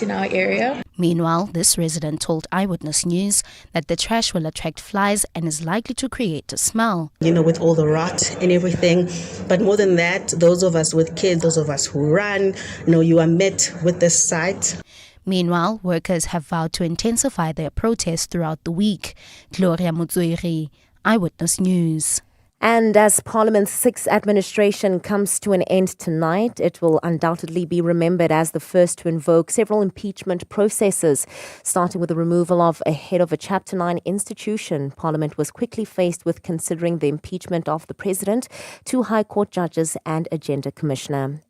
in our area. Meanwhile, this resident told Eyewitness News that the trash will attract flies and is likely to create a smell. With all the rot and everything. But more than that, those of us with kids, those of us who run, you are met with this sight. Meanwhile, workers have vowed to intensify their protests throughout the week. Gloria Mutsuiri, Eyewitness News. And as Parliament's sixth administration comes to an end tonight, it will undoubtedly be remembered as the first to invoke several impeachment processes. Starting with the removal of a head of a Chapter 9 institution, Parliament was quickly faced with considering the impeachment of the President, 2 High Court judges and a Gender Commissioner.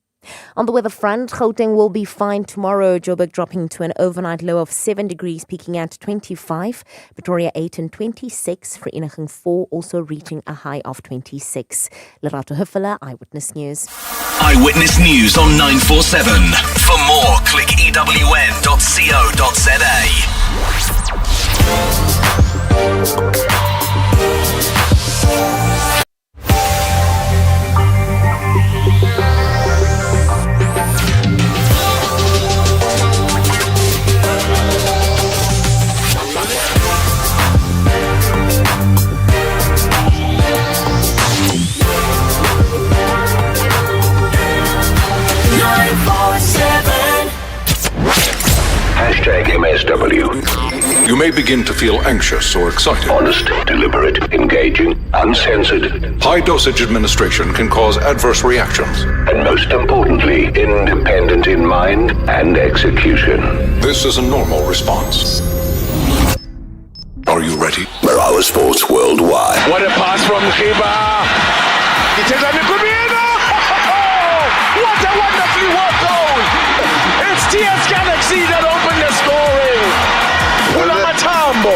On the weather front, Gauteng will be fine tomorrow, Joburg dropping to an overnight low of 7 degrees, peaking at 25, Pretoria 8 and 26, Vereeniging 4 also reaching a high of 26. Lerato Huffela, Eyewitness News. Eyewitness News on 947. For more, click ewn.co.za. #MSW. You may begin to feel anxious or excited. Honest, deliberate, engaging, uncensored. High dosage administration can cause adverse reactions. And most importantly, independent in mind and execution. This is a normal response. Are you ready? Marawa Sports Worldwide. What a pass from Khiba. It is on the Kubiena. What a wonderfully worked goal. It's TS Galaxy that opened the scoring. Ulamatambo.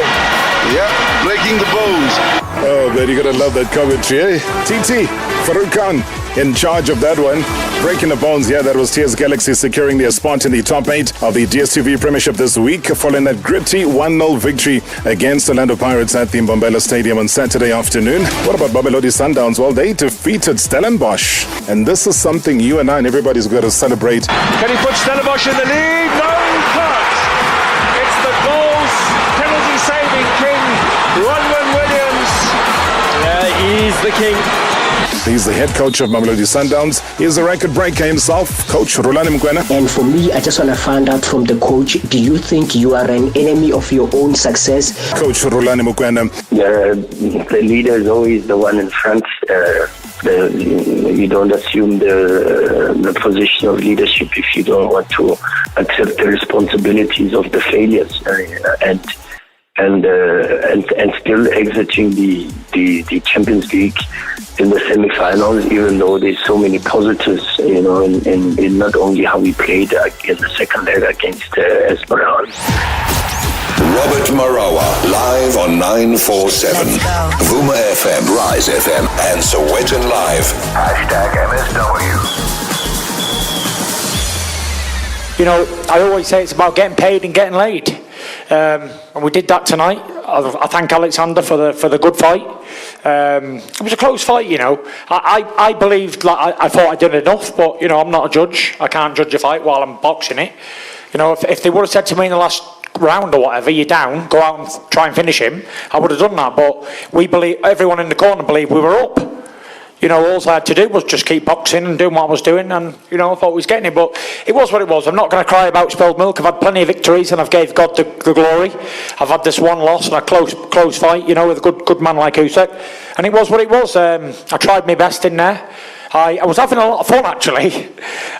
Yeah, breaking the bones. Oh, man, you're going to love that commentary, eh? TT, Faruqan, in charge of that one. Breaking the bones, yeah, that was TS Galaxy securing their spot in the top 8 of the DStv Premiership this week, following that gritty 1-0 victory against Orlando Pirates at the Mbombela Stadium on Saturday afternoon. What about Mamelodi Sundowns? Well, they defeated Stellenbosch. And this is something you and I and everybody's got to celebrate. Can he put Stellenbosch in the lead? No, he can't. It's the goals, penalty saving king, Ronwen Williams. Yeah, he's the king. He's the head coach of Mamelodi Sundowns. He's a record breaker himself, Coach Rulani. And for me, I just want to find out from the coach, do you think you are an enemy of your own success? Coach Rulani Mukwena. The leader is always the one in front. You don't assume the position of leadership if you don't want to accept the responsibilities of the failures and still exiting the Champions League in the semi-finals, even though there's so many positives, in not only how we played in the second leg against Esperance. Robert Marawa, live on 947. Vuma FM, Rise FM, and Sowetan Live. #MSW. I always say it's about getting paid and getting laid. And we did that tonight. I thank Alexander for the good fight. It was a close fight, I believed, I thought I did enough, but I'm not a judge. I can't judge a fight while I'm boxing it. If they would have said to me in the last round or whatever, you're down, go out and try and finish him, I would have done that. But everyone in the corner believed we were up. All I had to do was just keep boxing and doing what I was doing, and I thought I was getting it, but it was what it was. I'm not going to cry about spilled milk. I've had plenty of victories and I've gave God the glory. I've had this one loss and a close fight, with a good man like Usyk, and it was what it was. I tried my best in there. I was having a lot of fun, actually.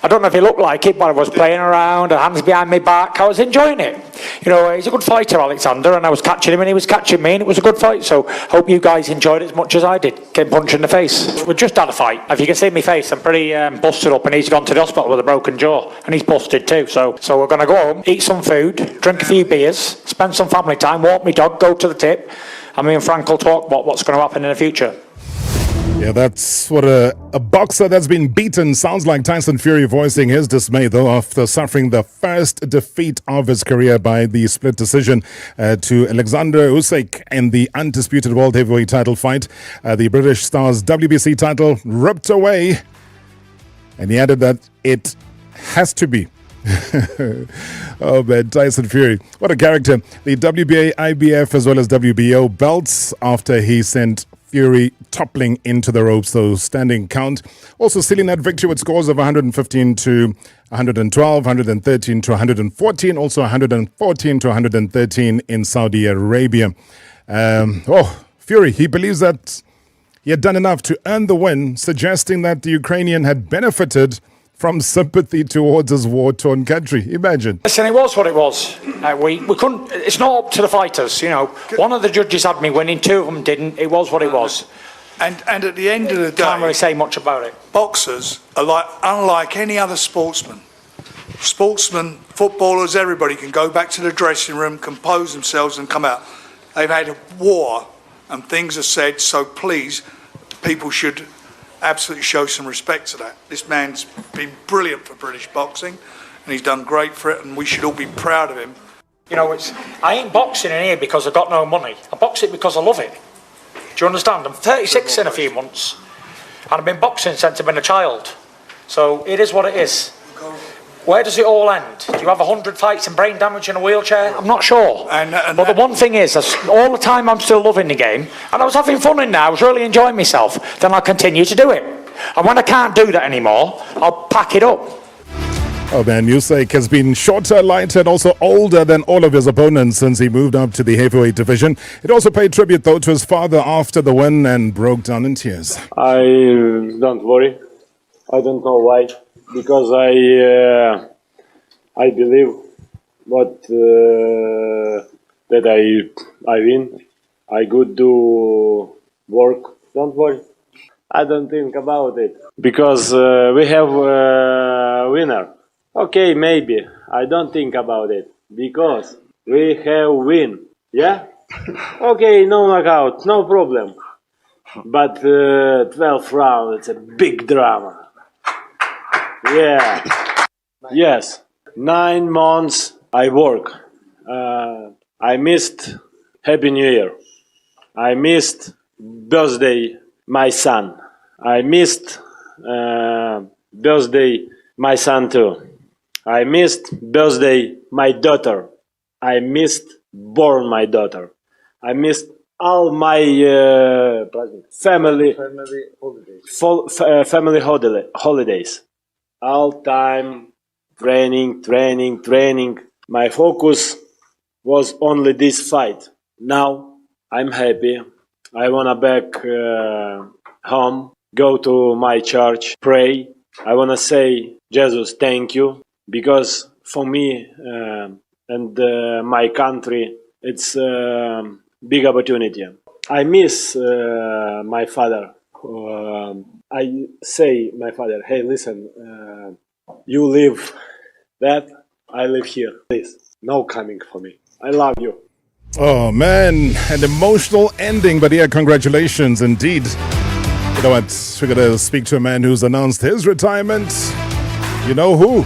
I don't know if it looked like it, but I was playing around, hands behind my back. I was enjoying it. He's a good fighter, Alexander, and I was catching him and he was catching me, and it was a good fight. So hope you guys enjoyed it as much as I did. Getting punched in the face. We just had a fight. If you can see my face, I'm pretty busted up, and he's gone to the hospital with a broken jaw, and he's busted too. So we're going to go home, eat some food, drink a few beers, spend some family time, walk my dog, go to the tip, and me and Frank will talk about what's going to happen in the future. Yeah, that's what a boxer that's been beaten sounds like. Tyson Fury voicing his dismay, though, after suffering the first defeat of his career by the split decision to Alexander Usyk in the undisputed world heavyweight title fight. The British star's WBC title ripped away. And he added that it has to be Oh, man, Tyson Fury. What a character. The WBA, IBF, as well as WBO belts after he sent Fury toppling into the ropes, though standing count. Also sealing that victory with scores of 115 to 112, 113 to 114, also 114 to 113 in Saudi Arabia. Fury, he believes that he had done enough to earn the win, suggesting that the Ukrainian had benefited from sympathy towards his war-torn country. Imagine. Listen, it was what it was. We couldn't. It's not up to the fighters, you know. One of the judges had me winning, two of them didn't. It was what it was. And at the end of the day, can't really say much about it. Boxers are unlike any other sportsman. Sportsmen, footballers, everybody can go back to the dressing room, compose themselves, and come out. They've had a war, and things are said. So please, people should absolutely show some respect to that. This man's been brilliant for British boxing, and he's done great for it, and we should all be proud of him. You know, I ain't boxing in here because I've got no money. I box it because I love it. Do you understand? I'm 36 in a few months, and I've been boxing since I've been a child. So it is what it is. Where does it all end? Do you have 100 fights and brain damage in a wheelchair? I'm not sure. But the one thing is, all the time I'm still loving the game, and I was having fun in there, I was really enjoying myself, then I'll continue to do it. And when I can't do that anymore, I'll pack it up. Oh man, Usyk has been shorter, lighter, and also older than all of his opponents since he moved up to the heavyweight division. It also paid tribute, though, to his father after the win and broke down in tears. I don't worry. I don't know why. Because I believe that I win. I could do work. Don't worry. I don't think about it because we have a winner. Okay, maybe I don't think about it because we have win. Yeah. Okay, no knockout, no problem. But 12th round, it's a big drama. Yeah. Yes. 9 months I work. I missed Happy New Year. I missed birthday my son. I missed birthday my son too. I missed birthday my daughter. I missed born my daughter. I missed all my family holidays. All time training. My focus was only this fight. Now I'm happy. I wanna back home, go to my church, pray. I wanna say, Jesus, thank you, because for me and my country, it's a big opportunity. I miss my father. I say my father, hey, listen, you live that, I live here. Please, no coming for me. I love you. Oh, man, an emotional ending, but yeah, congratulations indeed. You know what, we're going to speak to a man who's announced his retirement. You know who?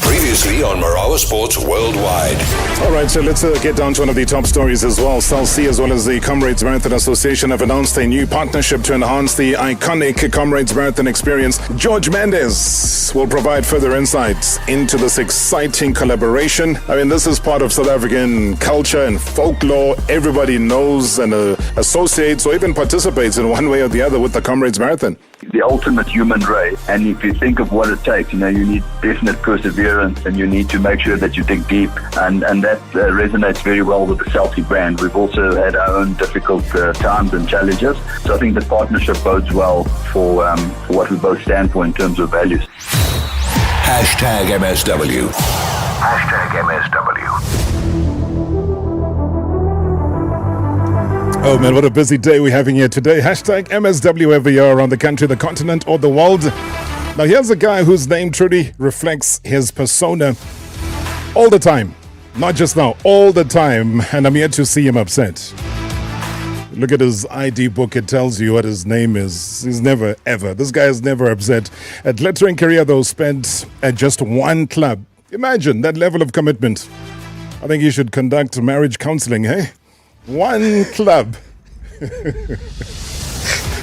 Previously on Marawa Sports Worldwide. All right, so let's get down to one of the top stories as well. South Sea as well as the Comrades Marathon Association have announced a new partnership to enhance the iconic Comrades Marathon experience. George Mendes will provide further insights into this exciting collaboration. I mean, this is part of South African culture and folklore. Everybody knows and associates or even participates in one way or the other with the Comrades Marathon. The ultimate human race. And if you think of what it takes, you need definite perseverance, and you need to make sure that you dig deep. And that resonates very well with the Selfie brand. We've also had our own difficult times and challenges. So I think the partnership bodes well for what we both stand for in terms of values. #MSW. #MSW. Oh man, what a busy day we're having here today. #MSW every year around the country, the continent, or the world. Now here's a guy whose name truly reflects his persona all the time. Not just now, all the time. And I'm yet to see him upset. Look at his ID book. It tells you what his name is. He's never, ever. This guy is never upset. A glittering career, though, spent at just one club. Imagine that level of commitment. I think you should conduct marriage counseling, hey? One club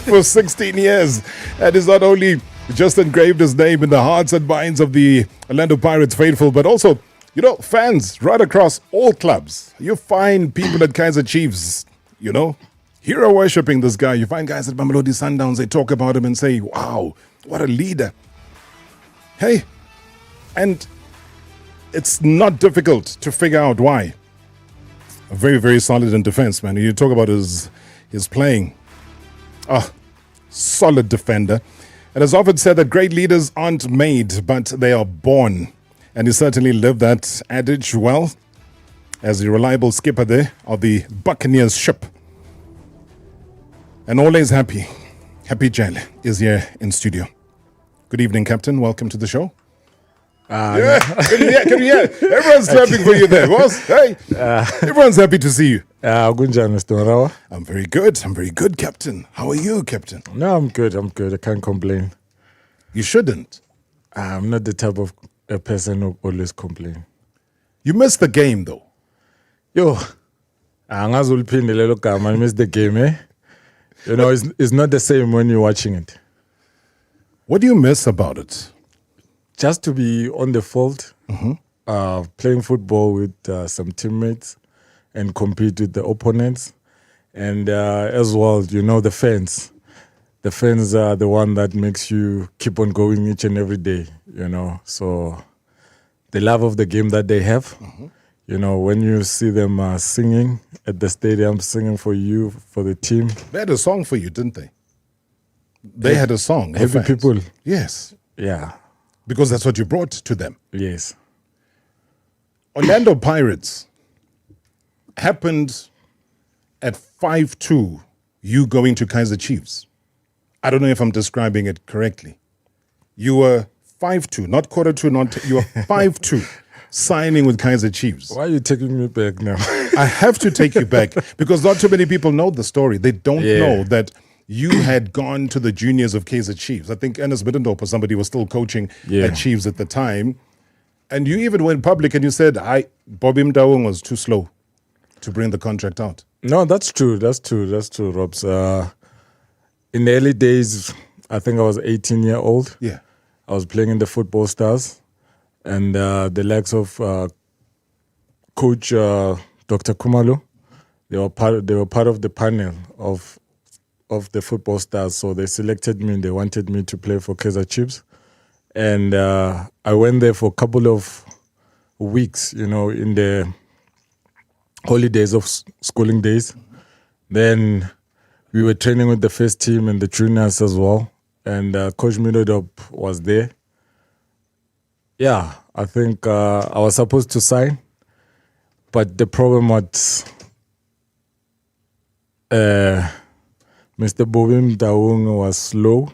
for 16 years. That is not only He just engraved his name in the hearts and minds of the Orlando Pirates faithful, but also, fans right across all clubs. You find people at Kaizer Chiefs, hero worshipping this guy. You find guys at Mamelodi Sundowns, they talk about him and say, wow, what a leader. Hey, and it's not difficult to figure out why. Very, very solid in defense, man. You talk about his playing. Solid defender. It is often said that great leaders aren't made, but they are born. And he certainly lived that adage well as the reliable skipper there of the Buccaneers ship. And always happy. Happy Jele is here in studio. Good evening, Captain. Welcome to the show. Can you hear? Everyone's clapping for you there, boss. Hey, everyone's happy to see you. Mr. Marawa. I'm very good, Captain. How are you, Captain? No, I'm good. I can't complain. You shouldn't. I'm not the type of a person who always complain. You missed the game, though. I missed the game, eh? It's not the same when you're watching it. What do you miss about it? Just to be on the field, playing football with some teammates and compete with the opponents. And as well, the fans. The fans are the one that makes you keep on going each and every day, So the love of the game that they have, when you see them singing at the stadium, singing for you, for the team. They had a song for you, didn't they? They had a song. Happy people. Yes. Yeah. Because that's what you brought to them. Yes. Orlando Pirates happened at 5-2, you going to Kaizer Chiefs. I don't know if I'm describing it correctly. You were 5-2, not quarter two, you were 5-2, signing with Kaizer Chiefs. Why are you taking me back now? I have to take you back because not too many people know the story. They don't know that you had gone to the juniors of Kaizer Chiefs. I think Ernest Middendorp or somebody was still coaching at Chiefs at the time. And you even went public and you said, Bobby Mdaung was too slow to bring the contract out. No, that's true, Robs. In the early days, I think I was 18 years old. Yeah. I was playing in the Football Stars. And the likes of Coach Dr. Kumalo, they were part of the panel of the Football Stars. So they selected me and they wanted me to play for Kaizer Chiefs. And I went there for a couple of weeks, in the holidays of schooling days. Then we were training with the first team and the juniors as well. And Coach Midodop was there. Yeah, I think I was supposed to sign. But the problem was Mr. Bobim Daung was slow.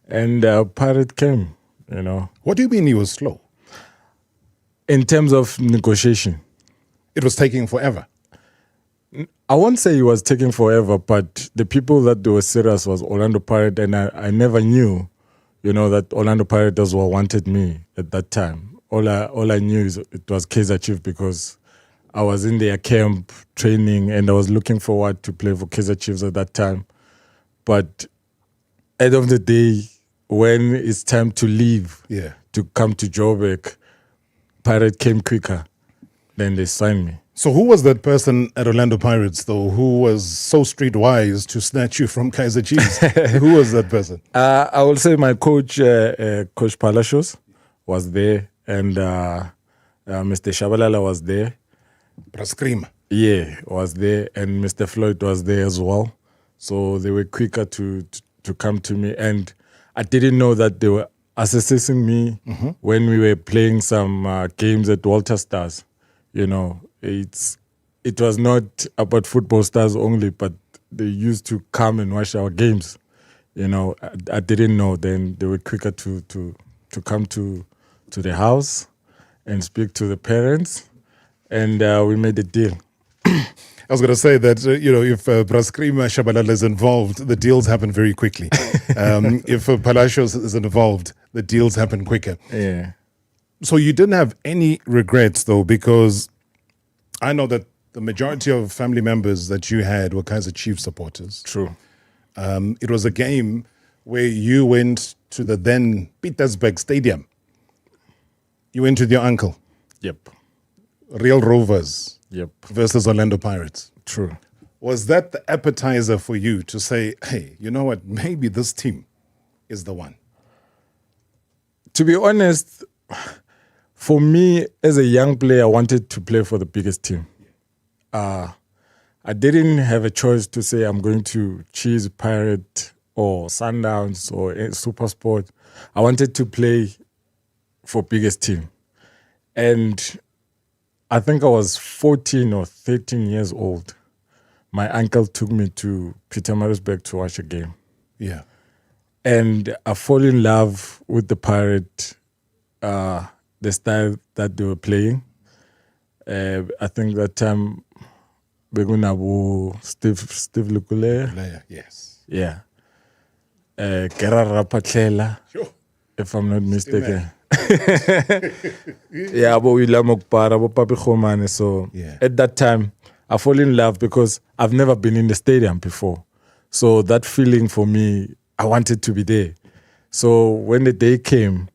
And Pirate came, What do you mean he was slow? In terms of negotiation. It was taking forever. I won't say it was taking forever, but the people that were serious was Orlando Pirates, and I never knew, that Orlando Pirates as well wanted me at that time. All I knew is it was Kaizer Chiefs because I was in their camp training and I was looking forward to play for Kaizer Chiefs at that time. But end of the day, when it's time to leave, to come to Joburg, Pirate came quicker. Then they signed me. So who was that person at Orlando Pirates, though, who was so streetwise to snatch you from Kaizer Chiefs? Who was that person? I will say my coach, Coach Palacios, was there, and Mr. Shabalala was there. Braskrima. Yeah, was there, and Mr. Floyd was there as well. So they were quicker to come to me, and I didn't know that they were assessing me when we were playing some games at Walter Stars. It was not about Football Stars only, but they used to come and watch our games. I didn't know. Then they were quicker to come to the house and speak to the parents, and we made a deal. I was going to say that, if Braskrima Shabalala is involved, the deals happen very quickly. If Palacios is involved, the deals happen quicker. Yeah. So you didn't have any regrets, though, because I know that the majority of family members that you had were Kaizer Chiefs supporters. True. It was a game where you went to the then Pietersburg Stadium, you went with your uncle. Yep. Real Rovers. Yep. Versus Orlando Pirates. True. Was that the appetizer for you to say, hey, you know what, maybe this team is the one? To be honest, for me as a young player, I wanted to play for the biggest team. I didn't have a choice to say I'm going to choose Pirate or Sundowns or Supersport. I wanted to play for biggest team. And I think I was 14 or 13 years old. My uncle took me to Pietermaritzburg to watch a game. Yeah. And I fall in love with the Pirate, the style that they were playing. I think that time Steve Lukule. Yes. Yeah. Gerard Rapatlela, if I'm not mistaken. Yeah, but we Mokpara, but Papi Khomane. So at that time, I fall in love because I've never been in the stadium before. So that feeling for me, I wanted to be there. So when the day came,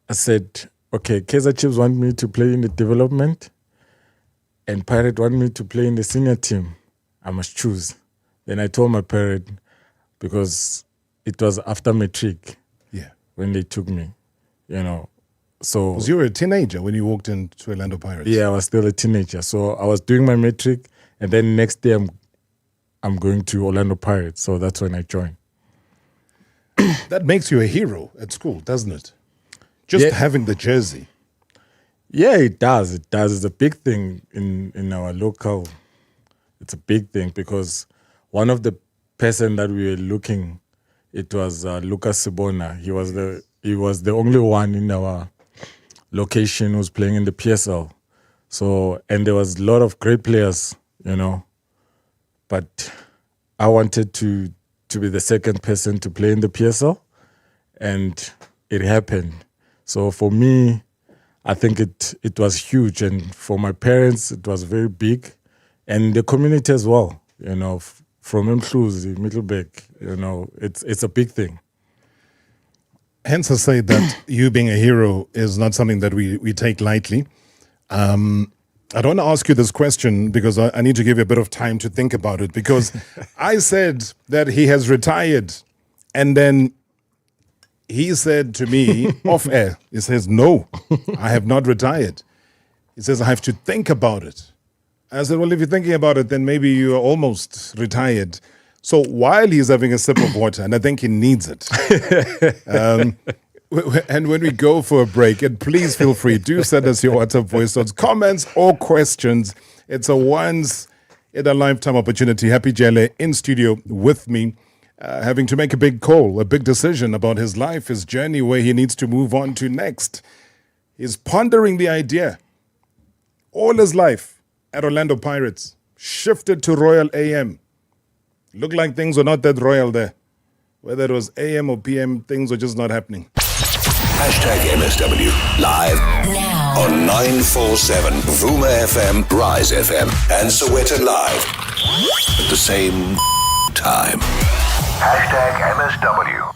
I said, okay, Kaizer Chiefs want me to play in the development and Pirate want me to play in the senior team. I must choose. Then I told my parent, because it was after matric when they took me, you know. So was you a teenager when you walked into Orlando Pirates? Yeah, I was still a teenager. So I was doing my matric, and then next day I'm going to Orlando Pirates. So that's when I joined. That makes you a hero at school, doesn't it? Just having the jersey. Yeah, it does. It does. It's a big thing in our local. It's a big thing because one of the person that we were looking, it was Lucas Sibona. He was the only one in our location who was playing in the PSL. So, and there was a lot of great players, you know. But I wanted to be the second person to play in the PSL, and it happened. So for me, I think it was huge, and for my parents, it was very big, and the community as well, you know, from Mhluzi, Middleburg, you know, it's a big thing. Hence I say that you being a hero is not something that we take lightly. I don't want to ask you this question because I need to give you a bit of time to think about it, because I said that he has retired, and then he said to me off air, he says, no, I have not retired. He says, I have to think about it. I said, well, if you're thinking about it, then maybe you are almost retired. So while he's having a sip of water, and I think he needs it, and when we go for a break, and please feel free, do send us your WhatsApp voice notes, comments or questions. It's a once-in-a-lifetime opportunity. Happy Jele in studio with me, having to make a big call, a big decision about his life, his journey, where he needs to move on to next. He's pondering the idea. All his life at Orlando Pirates, shifted to Royal AM. Looked like things were not that royal there. Whether it was AM or PM, things were just not happening. #MSW live now on 947 Vuma FM, Rise FM, and Soweto Live at the same time. #MSW.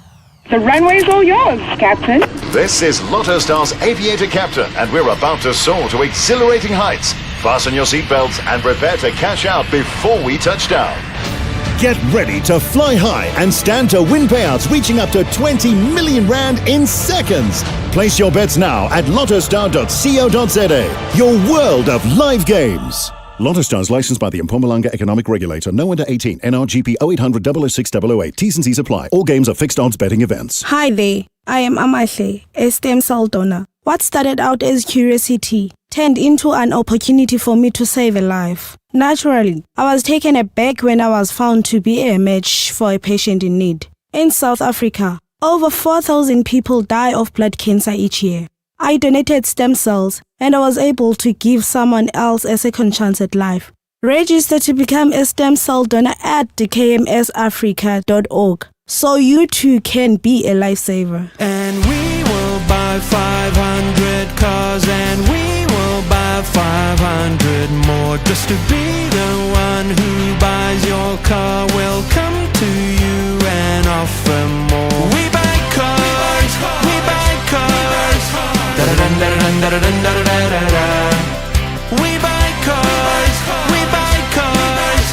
The runway's all yours, Captain. This is Lotto Stars Aviator Captain, and we're about to soar to exhilarating heights. Fasten your seatbelts and prepare to cash out before we touch down. Get ready to fly high and stand to win payouts reaching up to 20 million rand in seconds. Place your bets now at lottostar.co.za, your world of live games. Lotto Stars licensed by the Mpumalanga Economic Regulator. No under 18. NRGP 0800 006 008. T's and C's apply. All games are fixed odds betting events. Hi there. I am Amahle, a stem cell donor. What started out as curiosity turned into an opportunity for me to save a life. Naturally, I was taken aback when I was found to be a match for a patient in need. In South Africa, over 4,000 people die of blood cancer each year. I donated stem cells and I was able to give someone else a second chance at life. Register to become a stem cell donor at kmsafrica.org so you too can be a lifesaver. And we will buy 500 cars and we will buy 500 more just to be the one who buys your car. We'll come to you and offer more. We buy cars. We buy cars, we buy cars.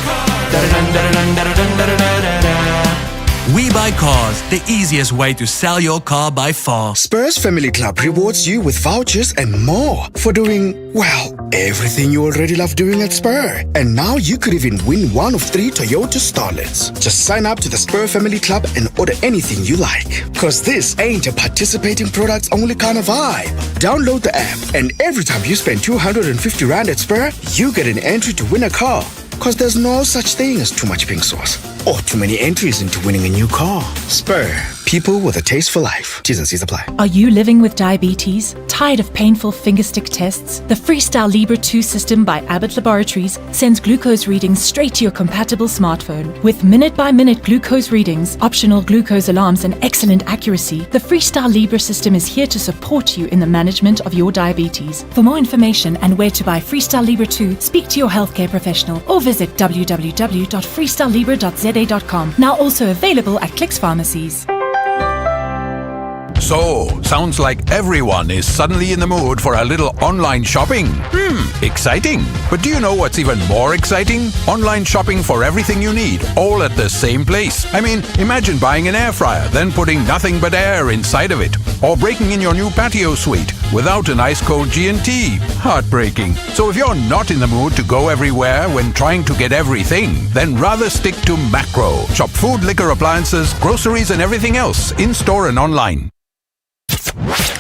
We Buy Cars, the easiest way to sell your car by far. Spurs Family Club rewards you with vouchers and more for doing, well, everything you already love doing at Spur. And now you could even win one of 3 Toyota Starlets. Just sign up to the Spur Family Club and order anything you like. Cause this ain't a participating products only kind of vibe. Download the app and every time you spend 250 Rand at Spur, you get an entry to win a car. Cause there's no such thing as too much pink sauce or too many entries into winning a new car. Spur, people with a taste for life. T's and C's apply. Are you living with diabetes? Tired of painful fingerstick tests? The Freestyle Libre 2 system by Abbott Laboratories sends glucose readings straight to your compatible smartphone. With minute-by-minute glucose readings, optional glucose alarms, and excellent accuracy, the Freestyle Libre system is here to support you in the management of your diabetes. For more information and where to buy Freestyle Libre 2, speak to your healthcare professional or visit www.freestylelibre.za.com. Now also available at Clicks Pharmacies. So, sounds like everyone is suddenly in the mood for a little online shopping. Exciting. But do you know what's even more exciting? Online shopping for everything you need, all at the same place. I mean, imagine buying an air fryer, then putting nothing but air inside of it. Or breaking in your new patio suite without an ice-cold G&T. Heartbreaking. So if you're not in the mood to go everywhere when trying to get everything, then rather stick to Macro. Shop food, liquor, appliances, groceries, and everything else in-store and online.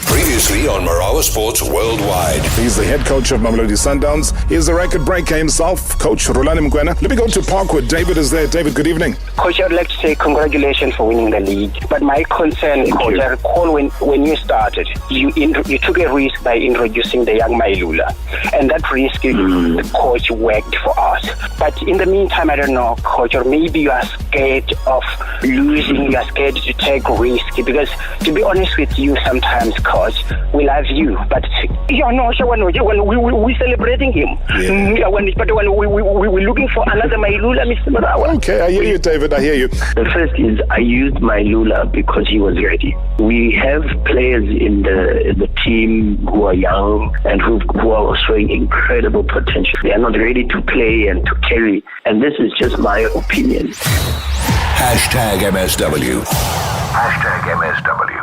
Previously on Marawa Sports Worldwide. He's the head coach of Mamelodi Sundowns. He's a record breaker himself, Coach Rulani. Let me go to Parkwood. David is there. David, good evening. Coach, I'd like to say congratulations for winning the league. But my concern, Coach, I recall when you started, you took a risk by introducing the young Mailula. And that risk, the coach worked for us. But in the meantime, I don't know, Coach, or maybe you are scared of losing, you are scared to take risk. Because to be honest with you, sometimes, Coach, we love you, but we're celebrating him. Yeah. But when we're looking for another Mailula, Mr. Marawa. Okay, I hear you, David. I hear you. The first is I used Mailula because he was ready. We have players in the team who are young and who are showing incredible potential. They are not ready to play and to carry, and this is just my opinion. Hashtag MSW. Hashtag MSW.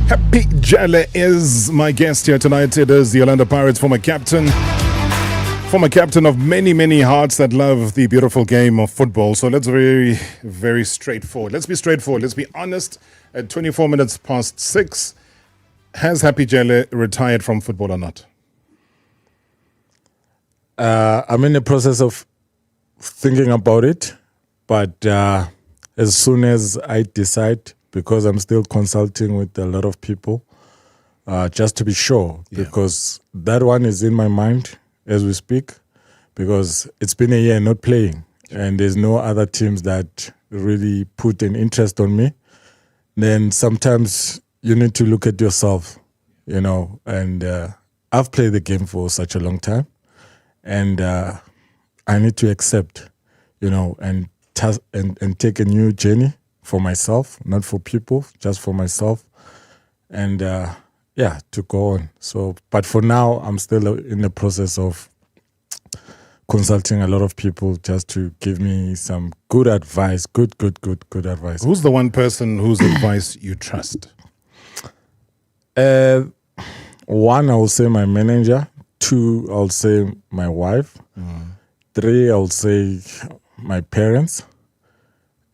Happy Jele is my guest here tonight. It is the Orlando Pirates former captain of many, many hearts that love the beautiful game of football. So let's be very straightforward. Let's be straightforward. Let's be honest. At 24 minutes past 6, has Happy Jele retired from football or not? I'm in the process of thinking about it, but as soon as I decide, because I'm still consulting with a lot of people, just to be sure, because that one is in my mind as we speak, because it's been a year not playing, and there's no other teams that really put an interest on me. Then sometimes you need to look at yourself, and I've played the game for such a long time, and I need to accept, and take a new journey for myself, not for people, just for myself, and to go on. So, but for now, I'm still in the process of consulting a lot of people just to give me some good advice, good advice. Who's the one person whose advice you trust? One, I will say my manager. 2, I'll say my wife. 3, I'll say my parents.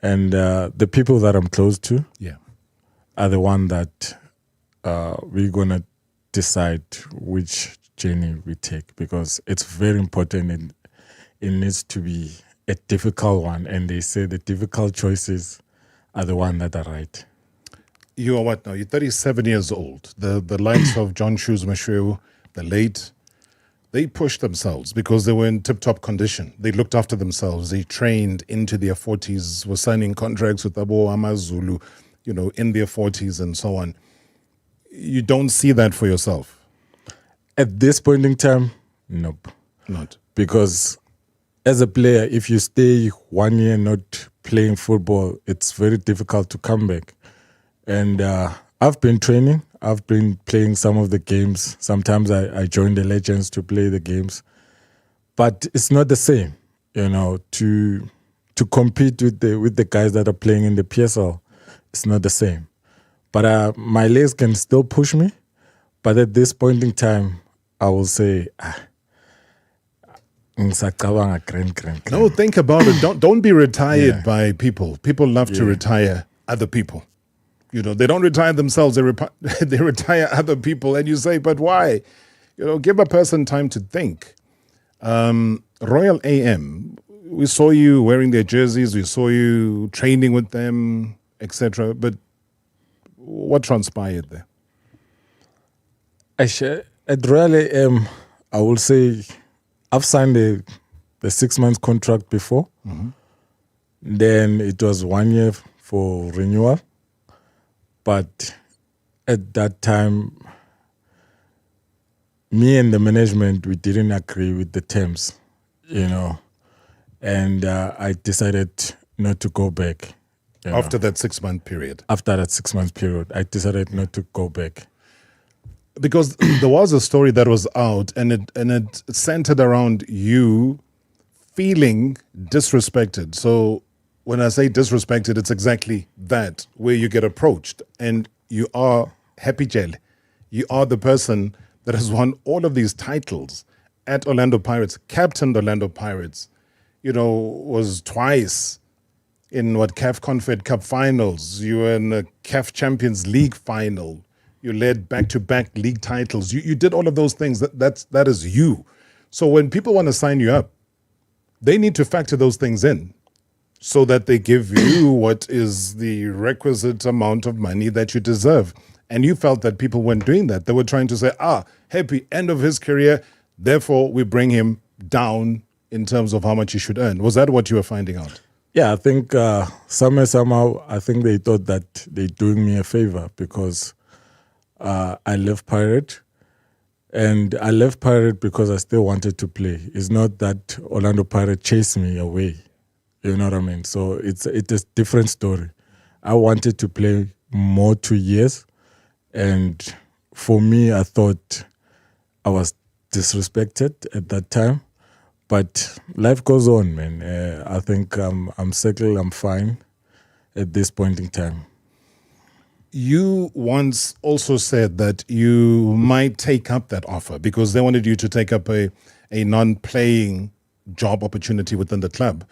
And the people that I'm close to are the one that we're going to decide which journey we take, because it's very important and it needs to be a difficult one. And they say the difficult choices are the ones that are right. You are what now? You're 37 years old. The likes of John Shoes Mashweu, the late, they pushed themselves because they were in tip-top condition. They looked after themselves. They trained into their 40s, were signing contracts with Abo Amazulu, in their 40s and so on. You don't see that for yourself? At this point in time, nope. Not. Because as a player, if you stay 1 year not playing football, it's very difficult to come back. And I've been training. I've been playing some of the games. Sometimes I join the legends to play the games. But it's not the same, to compete with the guys that are playing in the PSL. It's not the same. But my legs can still push me. But at this point in time, I will say, no, think about it. Don't be retired by people. People love to retire other people. They don't retire themselves. They retire other people. And you say, but why? Give a person time to think. Royal AM, we saw you wearing their jerseys. We saw you training with them, etc. But what transpired there? At Royal AM, I will say I've signed the 6 months contract before. Mm-hmm. Then it was 1 year for renewal. But at that time, me and the management, we didn't agree with the terms, and I decided not to go back. After that 6 month period? After that 6 month period, I decided not to go back. Because there was a story that was out, and it centered around you feeling disrespected. So when I say disrespected, it's exactly that, where you get approached, and you are Happy Jele. You are the person that has won all of these titles at Orlando Pirates, captained Orlando Pirates, was twice in CAF Confed Cup finals. You were in the CAF Champions League final. You led back-to-back league titles. You did all of those things. That is you. So when people want to sign you up, they need to factor those things in so that they give you what is the requisite amount of money that you deserve. And you felt that people weren't doing that. They were trying to say, Happy, end of his career, therefore we bring him down in terms of how much he should earn. Was that what you were finding out? Yeah, I think somehow, I think they thought that they're doing me a favor because I left Pirate. And I left Pirate because I still wanted to play. It's not that Orlando Pirate chased me away. You know what I mean? So it's a different story. I wanted to play more 2 years. And for me, I thought I was disrespected at that time. But life goes on, man. I think I'm settled, I'm fine at this point in time. You once also said that you might take up that offer because they wanted you to take up a non-playing job opportunity within the club,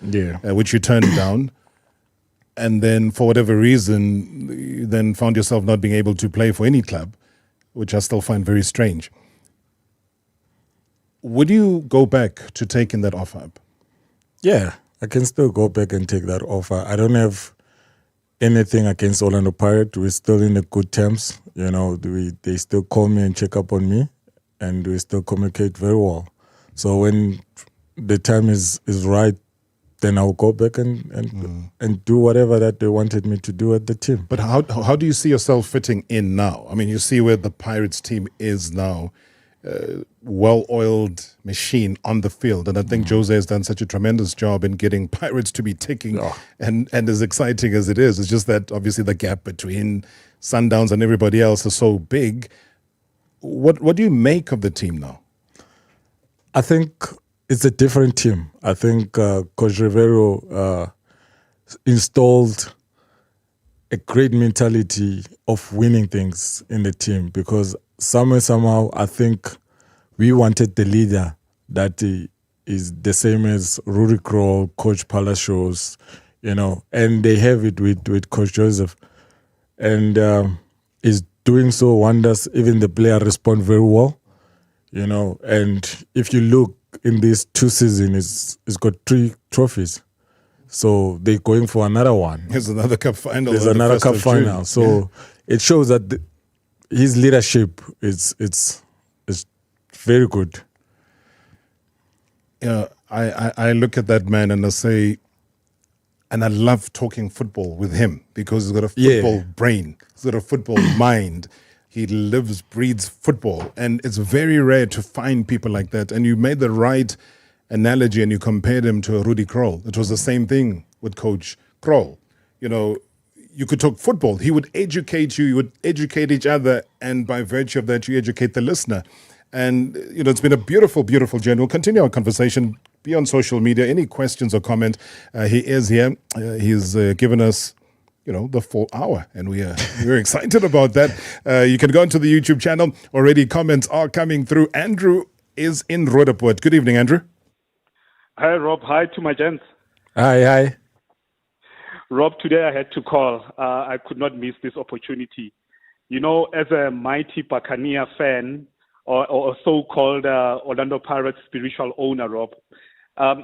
which you turned down. And then for whatever reason, you then found yourself not being able to play for any club, which I still find very strange. Would you go back to taking that offer up? Yeah, I can still go back and take that offer. I don't have anything against Orlando Pirates. We're still in the good terms. They still call me and check up on me, and we still communicate very well. So when the time is right, then I'll go back and do whatever that they wanted me to do at the team. But how do you see yourself fitting in now? I mean, you see where the Pirates team is now, well-oiled machine on the field. And I think Jose has done such a tremendous job in getting Pirates to be ticking and as exciting as it is. It's just that obviously the gap between Sundowns and everybody else is so big. What do you make of the team now? I think it's a different team. I think Coach Rivero installed a great mentality of winning things in the team because somehow, I think we wanted the leader that is the same as Rudy Kroll, Coach Palacios, and they have it with Coach Joseph. And is doing so wonders. Even the player respond very well, and if you look in these 2 seasons, it's got 3 trophies. So they're going for another one. There's another cup final. There's another cup final. So it shows that his leadership is very good. Yeah, I look at that man and I say, and I love talking football with him because he's got a football brain. He's got a football mind. He lives, breathes football. And it's very rare to find people like that. And you made the right analogy and you compared him to a Rudy Kroll. It was the same thing with Coach Kroll. You know, you could talk football. He would educate you. You would educate each other. And by virtue of that, you educate the listener. And, you know, it's been a beautiful, beautiful journey. We'll continue our conversation. Be on social media. Any questions or comment, he is here. He's given us, you know, the full hour. And we're excited about that. You can go into the YouTube channel. Already comments are coming through. Andrew is in Roodepoort. Good evening, Andrew. Hi, Rob. Hi to my gents. Hi. Rob, today I had to call. I could not miss this opportunity. You know, as a mighty Buccaneer fan or so-called Orlando Pirates spiritual owner, Rob,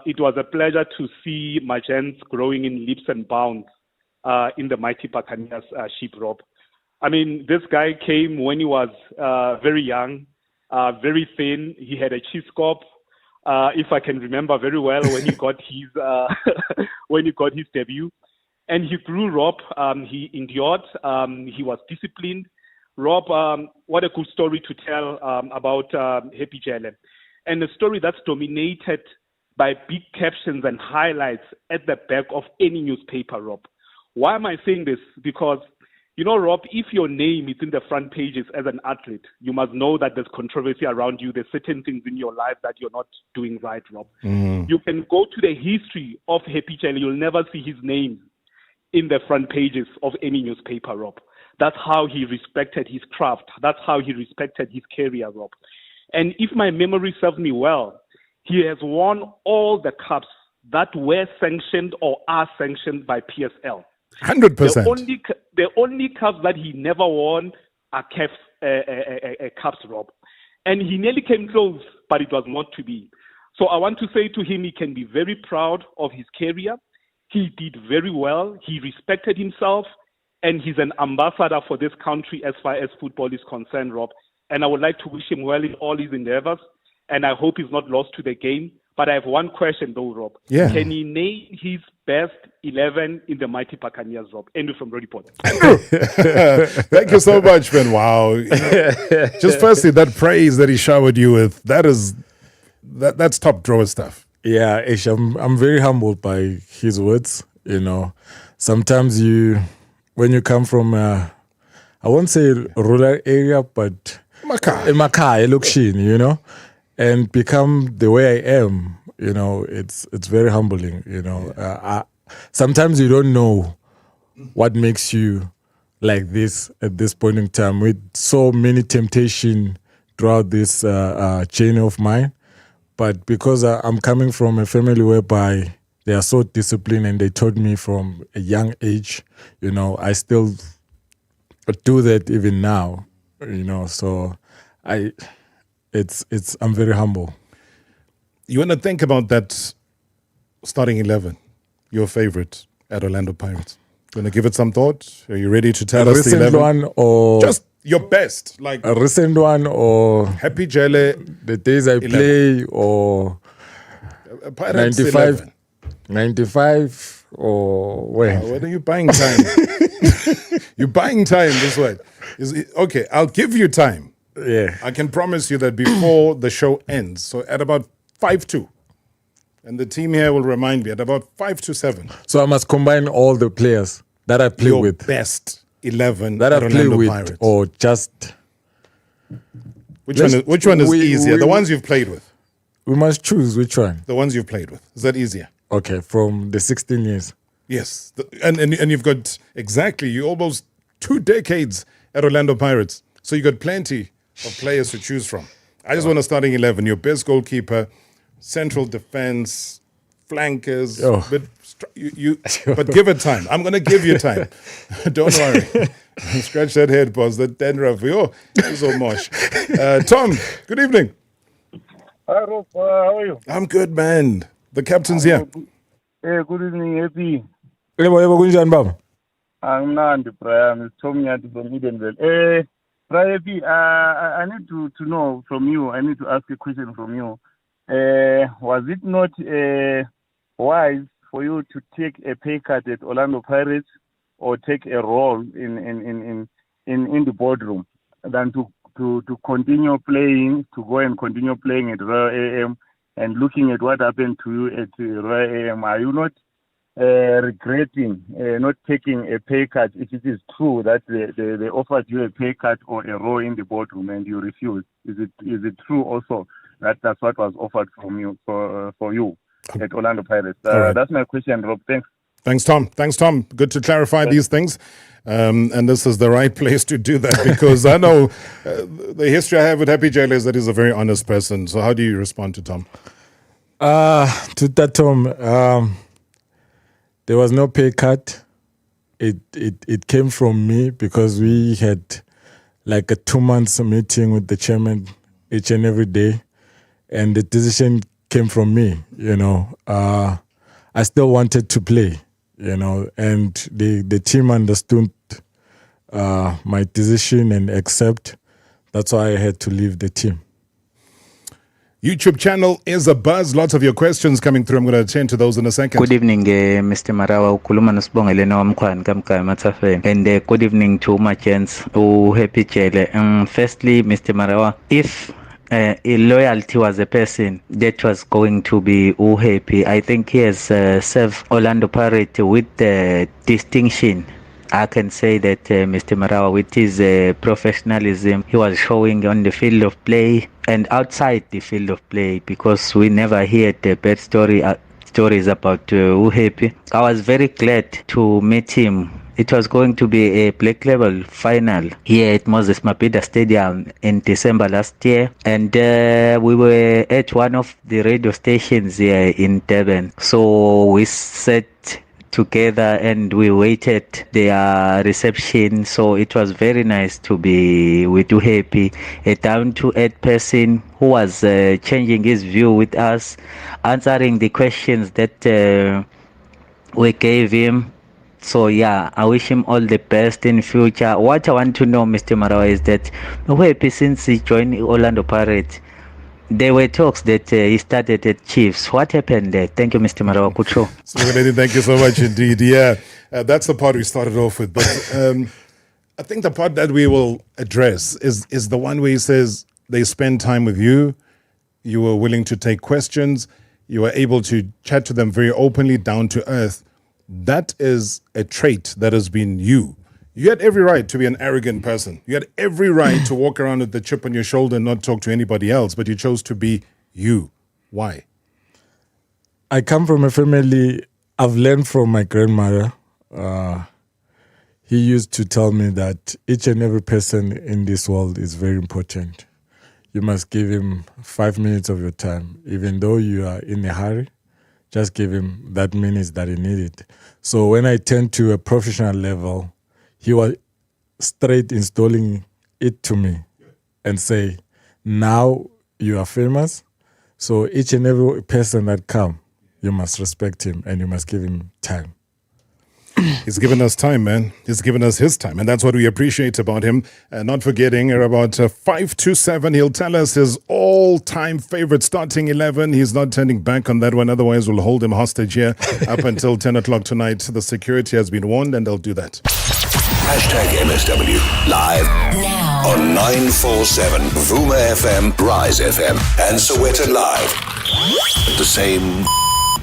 it was a pleasure to see my gents growing in leaps and bounds in the mighty Buccaneers ship, Rob. I mean, this guy came when he was very young, very thin. He had a cheese scope. If I can remember very well, when he got his debut, and he grew, Rob. He endured. He was disciplined. Rob, what a good story to tell about Happy Jele, and a story that's dominated by big captions and highlights at the back of any newspaper, Rob. Why am I saying this? Because, you know, Rob, if your name is in the front pages as an athlete, you must know that there's controversy around you. There's certain things in your life that you're not doing right, Rob. You can go to the history of Happy Jele. You'll never see his name in the front pages of any newspaper, Rob. That's how he respected his craft. That's how he respected his career, Rob. And if my memory serves me well, he has won all the cups that were sanctioned or are sanctioned by PSL. 100%. The only cups that he never won are cups, Rob. And he nearly came close, but it was not to be. So I want to say to him, he can be very proud of his career. He did very well. He respected himself. And he's an ambassador for this country as far as football is concerned, Rob. And I would like to wish him well in all his endeavors. And I hope he's not lost to the game. But I have one question, though, Rob. Yeah. Can he name his best 11 in the mighty Buccaneers, Rob? Andrew from Roodepoort. Thank you so much, man. Wow. You know, just firstly, that praise that he showered you with, that's top drawer stuff. Yeah, Ish, I'm very humbled by his words. You know, sometimes when you come from, I won't say rural area, but Makai, Lukshin, you know, and become the way I am, you know, it's very humbling, you know. Sometimes you don't know what makes you like this at this point in time with so many temptation throughout this journey of mine. But because I'm coming from a family whereby they are so disciplined and they taught me from a young age, you know, I still do that even now, you know. So I'm very humble. You want to think about that starting 11, your favorite at Orlando Pirates? You want to give it some thought? Are you ready to tell us the 11? A recent one or... Just your best. Like a recent one or... Happy Jele. The days I 11. play or... Pirates 95, 11. 95 or when? When are you buying time? You're buying time this way. Okay, I'll give you time. Yeah. I can promise you that before the show ends, so at about 5-2, and the team here will remind me, at about 5-7. So I must combine all the players that I play with. Best 11 that I play with, Pirates. or just... Which one is easier? The ones you've played with? We must choose which one. The ones you've played with. Is that easier? Okay, from the 16 years. Yes. And you've got you almost 2 decades at Orlando Pirates. So you got plenty of players to choose from. I just want a starting 11. Your best goalkeeper, central defense, flankers. But give it time. I'm going to give you time. Don't worry. Scratch that head, boss. That dandruff. Oh, it's so much. Tom, good evening. Hi, Rob. How are you? I'm good, man. The captain's here. Hey, good evening, Happy. I'm Nandi, Brian. It's Tommy from Edenville. Brian, I need to know from you. I need to ask a question from you. Was it not wise for you to take a pay cut at Orlando Pirates or take a role in the boardroom than to continue playing, to go and continue playing at Royal AM and looking at what happened to you at Royal AM, are you not regretting not taking a pay cut if it is true that they offered you a pay cut or a role in the boardroom and you refused? Is it true also that that's what was offered from you for you at Orlando Pirates? Right. That's my question, Rob. Thanks. Thanks, Tom. Good to clarify these things. And this is the right place to do that because I know the history I have with Happy Jele is that he's a very honest person. So how do you respond to Tom? To that, Tom, there was no pay cut. It came from me because we had like a 2 months meeting with the chairman each and every day. And the decision came from me, I still wanted to play, and the team understood my decision and accept. That's why I had to leave the team. YouTube channel is a buzz. Lots of your questions coming through. I'm going to attend to those in a second. Good evening, Mr. Marawa. Ukhuluma noSibongile Nomkhwana kaMgama Mathafeng. And good evening to my gents. Happy Jele. Firstly, Mr. Marawa, if loyalty was a person that was going to be Happy, I think he has served Orlando Pirates with distinction. I can say that Mr. Marawa, with his professionalism, he was showing on the field of play and outside the field of play, because we never heard the bad stories about Happy. I was very glad to meet him. It was going to be a black level final here at Moses Mabhida Stadium in December last year. And we were at one of the radio stations here in Durban. So we sat together and we waited their reception. So it was very nice to be with Happy, a down-to-earth person who was changing his view with us, answering the questions that we gave him. So yeah, I wish him all the best in future. What I want to know, Mr. Marawa, is that Happy, since he joined Orlando Pirates, there were talks that he started at Chiefs. What happened there? Thank you, Mr. Marawa. Good show. Thank you so much indeed. Yeah, that's the part we started off with. But I think the part that we will address is the one where he says they spend time with you. You were willing to take questions. You were able to chat to them very openly, down to earth. That is a trait that has been you. You had every right to be an arrogant person. You had every right to walk around with the chip on your shoulder and not talk to anybody else, but you chose to be you. Why? I come from a family, I've learned from my grandmother. He used to tell me that each and every person in this world is very important. You must give him 5 minutes of your time. Even though you are in a hurry, just give him that minutes that he needed. So when I turned to a professional level, he was straight installing it to me and say, now you are famous. So each and every person that comes, you must respect him and you must give him time. He's given us time, man. He's given us his time. And that's what we appreciate about him. Not forgetting, at about 5 to 7, he'll tell us his all-time favorite starting 11. He's not turning back on that one. Otherwise, we'll hold him hostage here up until 10 o'clock tonight. The security has been warned, and they'll do that. #MSW live now on 947 Vuma FM, Rise FM, and Soweto Live at the same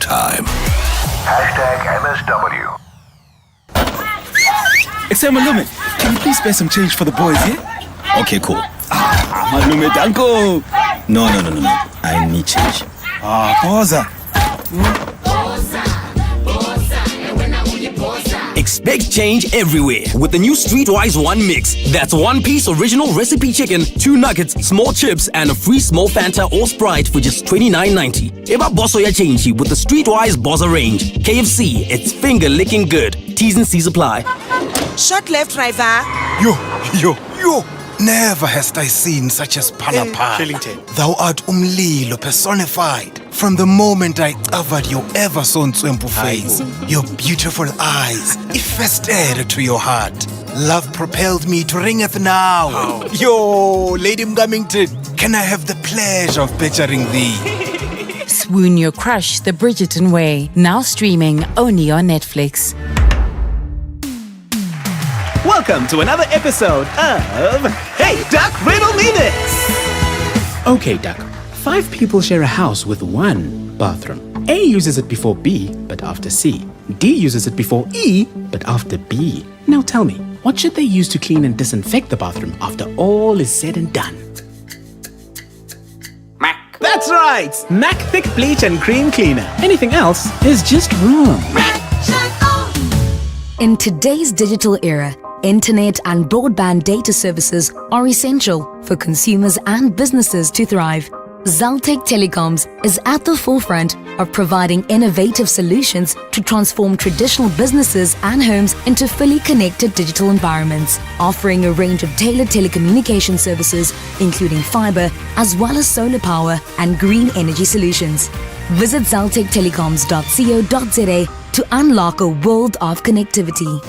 time. #MSW. Say, Malume, can you please spare some change for the boys, yeah? Okay, cool. Malume, danko. No. I need change. Posa. Expect change everywhere with the new Streetwise One Mix. That's one piece original recipe chicken, 2 nuggets, small chips, and a free small Fanta or Sprite for just $29.90. Eba bosso ya change with the Streetwise Bossa range. KFC, it's finger licking good. T's and C's apply. Short left, driver. Yo. Never hast I seen such as Palapa. Thou art umlilo personified. From the moment I covered your ever so nswempu face, your beautiful eyes, ifested to your heart. Love propelled me to ringeth now. How? Yo, Lady Mgamington, can I have the pleasure of picturing thee? Swoon your crush the Bridgerton way. Now streaming only on Netflix. Welcome to another episode of Hey Duck, Riddle Me This! Okay, Duck, 5 people share a house with one bathroom. A uses it before B, but after C. D uses it before E, but after B. Now tell me, what should they use to clean and disinfect the bathroom after all is said and done? Mac. That's right! Mac Thick Bleach and Cream Cleaner. Anything else is just wrong. In today's digital era, internet and broadband data services are essential for consumers and businesses to thrive. Zaltec Telecoms is at the forefront of providing innovative solutions to transform traditional businesses and homes into fully connected digital environments, offering a range of tailored telecommunication services, including fiber, as well as solar power and green energy solutions. Visit zaltectelecoms.co.za to unlock a world of connectivity.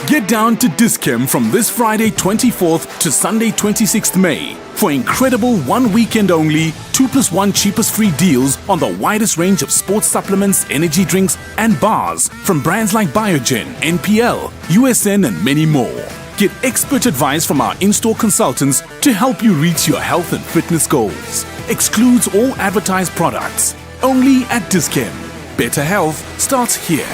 Get down to Dis-Chem from this Friday 24th to Sunday 26th May for incredible one weekend only 2+1 cheapest free deals on the widest range of sports supplements, energy drinks and bars from brands like Biogen, NPL, USN and many more. Get expert advice from our in-store consultants to help you reach your health and fitness goals. Excludes all advertised products. Only at Dis-Chem. Better health starts here.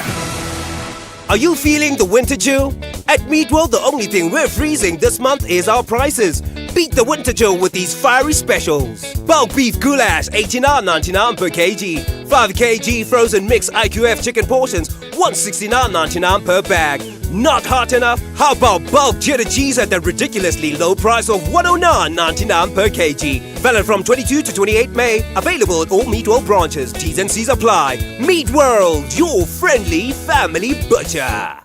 Are you feeling the winter chill? At Meat World, the only thing we're freezing this month is our prices. Beat the winter chill with these fiery specials. Bulk beef goulash, $89.99 per kg. 5 kg frozen mixed IQF chicken portions, $169.99 per bag. Not hot enough? How about bulk cheddar cheese at the ridiculously low price of $109.99 per kg? Valid from 22 to 28 May. Available at all Meat World branches. T's and C's apply. Meat World, your friendly family butcher.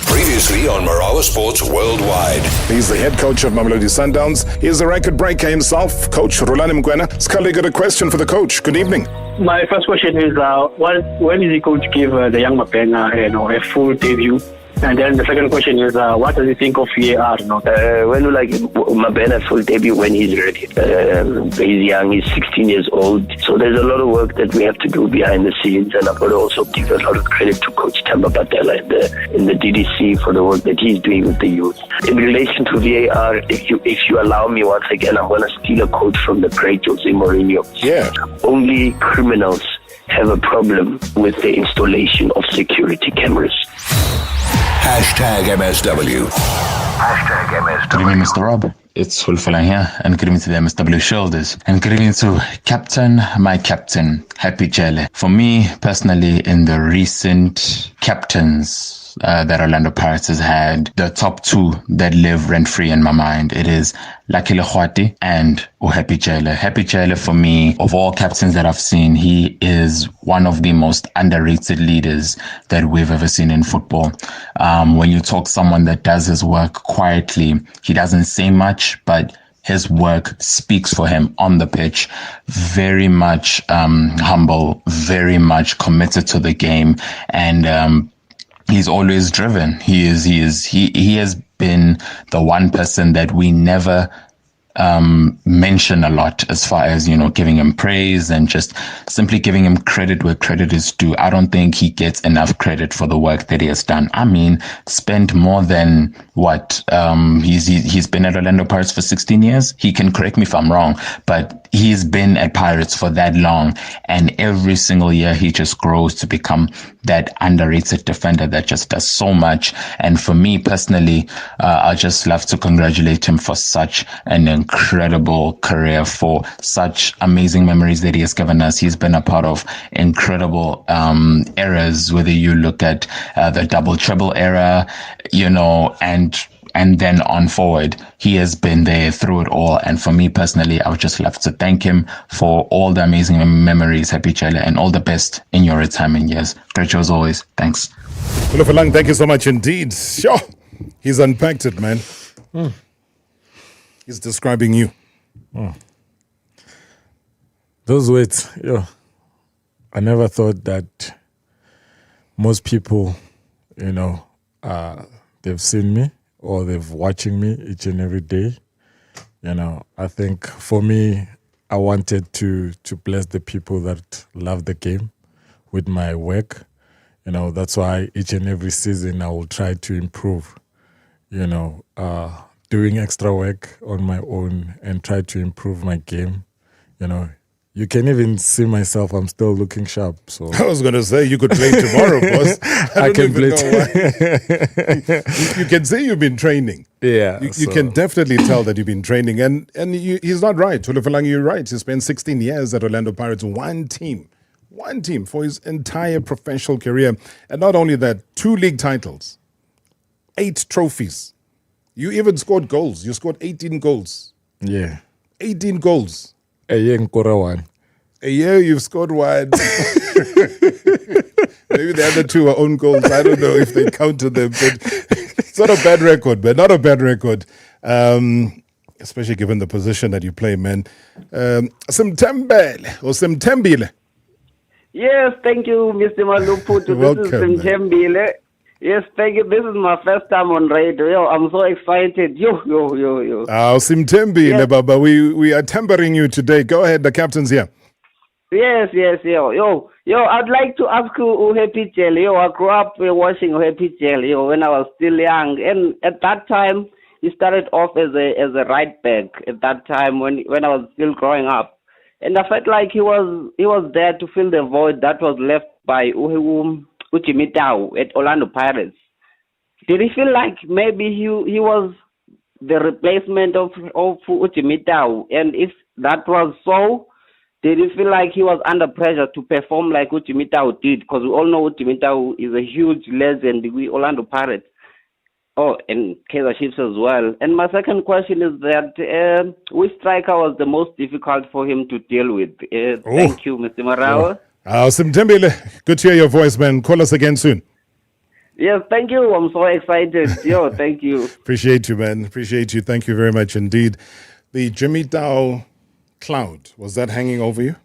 Previously on Marawa Sports Worldwide. He's the head coach of Mamelodi Sundowns. He's the record breaker himself, Coach Rulani Mkwena. Scully, got a question for the coach. Good evening. My first question is, when is the coach give the young Mapena a full debut? And then the second question is, what does he think of VAR? When we like Mabena full debut when he's ready. He's young, he's 16 years old. So there's a lot of work that we have to do behind the scenes. And I've got to also give a lot of credit to Coach Tamba Patela in the DDC for the work that he's doing with the youth. In relation to VAR, if you allow me once again, I'm going to steal a quote from the great Jose Mourinho. Yeah. Only criminals have a problem with the installation of security cameras. #MSW. Good evening, Mr. Rob. It's Hulfulan here, and good evening to the MSW shoulders. And good evening to my captain, Happy Jele. For me, personally, in the recent captains that Orlando Pirates has had, the top two that live rent-free in my mind, it is Lucky Lekhwati and Happy Jele. Happy Jele, for me, of all captains that I've seen, he is one of the most underrated leaders that we've ever seen in football. When you talk someone that does his work quietly, he doesn't say much, but his work speaks for him on the pitch. Very much humble, very much committed to the game, and he's always driven. He has been the one person that we never mention a lot as far as, giving him praise and just simply giving him credit where credit is due. I don't think he gets enough credit for the work that he has done. I mean, spent more than he's been at Orlando Pirates for 16 years. He can correct me if I'm wrong, but he's been at Pirates for that long, and every single year he just grows to become that underrated defender that just does so much. And for me personally, I just love to congratulate him for such an incredible career, for such amazing memories that he has given us. He's been a part of incredible eras, whether you look at the double treble era, and then on forward, he has been there through it all. And for me personally, I would just love to thank him for all the amazing memories, Happy Jele, and all the best in your retirement years. Great show as always. Thanks. Ulufalang, thank you so much indeed. Sure. He's unpacked it, man. He's describing you. Those words, I never thought that most people, they've seen me or they've watching me each and every day. I think for me, I wanted to bless the people that love the game with my work. That's why each and every season I will try to improve, doing extra work on my own and try to improve my game. You know, you can even see myself. I'm still looking sharp. So I was going to say you could play tomorrow, boss. I can play. You can say you've been training. Yeah, you can definitely tell that you've been training, and he's not right. Tulufalangi, you're right. He spent 16 years at Orlando Pirates, one team for his entire professional career, and not only that, 2 league titles, 8 trophies. You even scored goals. You scored 18 goals. Yeah, 18 goals. A year in one. A year you've scored 1. Maybe the other 2 are own goals. I don't know if they counted them, but it's not a bad record, man. Not a bad record. Especially given the position that you play, man. Simtembile. Yes, thank you, Mr. Maluputu. Welcome, this is Simtembile. Yes, thank you. This is my first time on radio. Yo, I'm so excited. Yo. Simtembile, Yes. Baba. We are tempering you today. Go ahead, the captain's here. Yes, yo. I'd like to ask you, Happy Jele. Yo, I grew up watching Happy Jele when I was still young, and at that time he started off as a right back. At that time when I was still growing up, and I felt like he was there to fill the void that was left by Uchimitau at Orlando Pirates. Did he feel like maybe he was the replacement of Uchimitau? And if that was so, did he feel like he was under pressure to perform like Uchimitau did? Because we all know Uchimitau is a huge legend with Orlando Pirates. Oh, and Kaizer Chiefs as well. And my second question is that which striker was the most difficult for him to deal with? Thank you, Mr. Marawa. Simtembile, good to hear your voice, man. Call us again soon. Yes, thank you. I'm so excited. Yo, thank you. Appreciate you, man. Appreciate you. Thank you very much indeed. The Jimmy Dow cloud, was that hanging over you?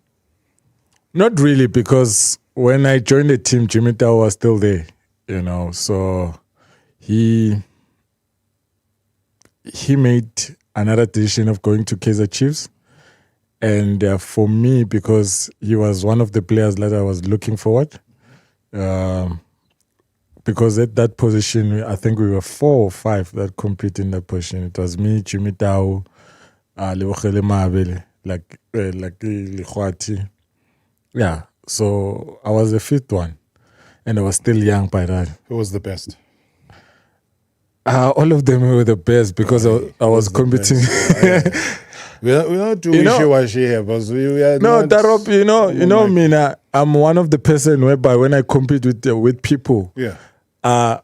Not really, because when I joined the team, Jimmy Dow was still there, you know, so he made another decision of going to Kaizer Chiefs. And for me, because he was one of the players that I was looking forward, because at that position, I think we were 4 or 5 that compete in that position. It was me, Jimmy Dow, Lebohele Mabele, like Likhwati. Yeah, so I was the 5th one, and I was still young by that. Who was the best? All of them were the best because I was competing. We are too wishy-washy here, but we are no, Darop, Mina, I'm one of the person whereby when I compete with people, I